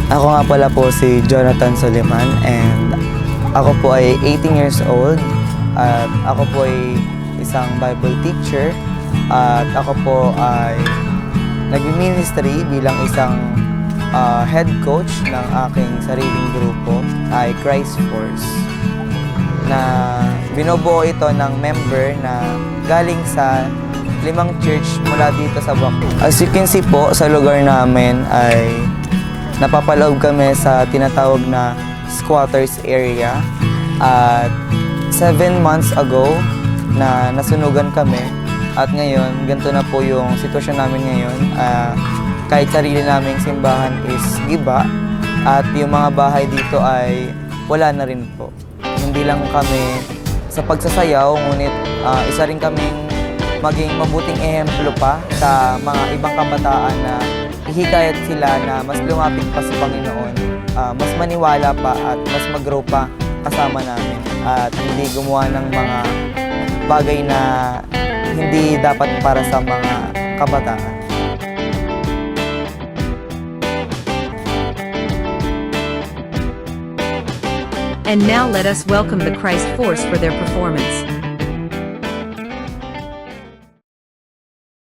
Ako nga pala po si Jonathan Soliman and ako po ay 18 years old at ako po ay isang Bible teacher at ako po ay nag-ministry bilang isang head coach ng aking sariling grupo ay Christ Force na binubuo ito ng member na galing sa 5 church mula dito sa Baco. As you can see po, sa lugar namin ay napapaloob kami sa tinatawag na squatters area at 7 months ago na nasunugan kami at ngayon, ganito na po yung sitwasyon namin ngayon. Kahit sarili naming simbahan is giba at yung mga bahay dito ay wala na rin po. Hindi lang kami sa pagsasayaw, ngunit isa rin kaming maging mabuting ehemplo pa sa mga ibang kabataan na ihikayat sila na mas lumapit pa sa Panginoon, mas maniwala pa at mas mag-grow pa kasama namin at hindi gumawa ng mga bagay na hindi dapat para sa mga kabataan. And now let us welcome the Christ Force for their performance.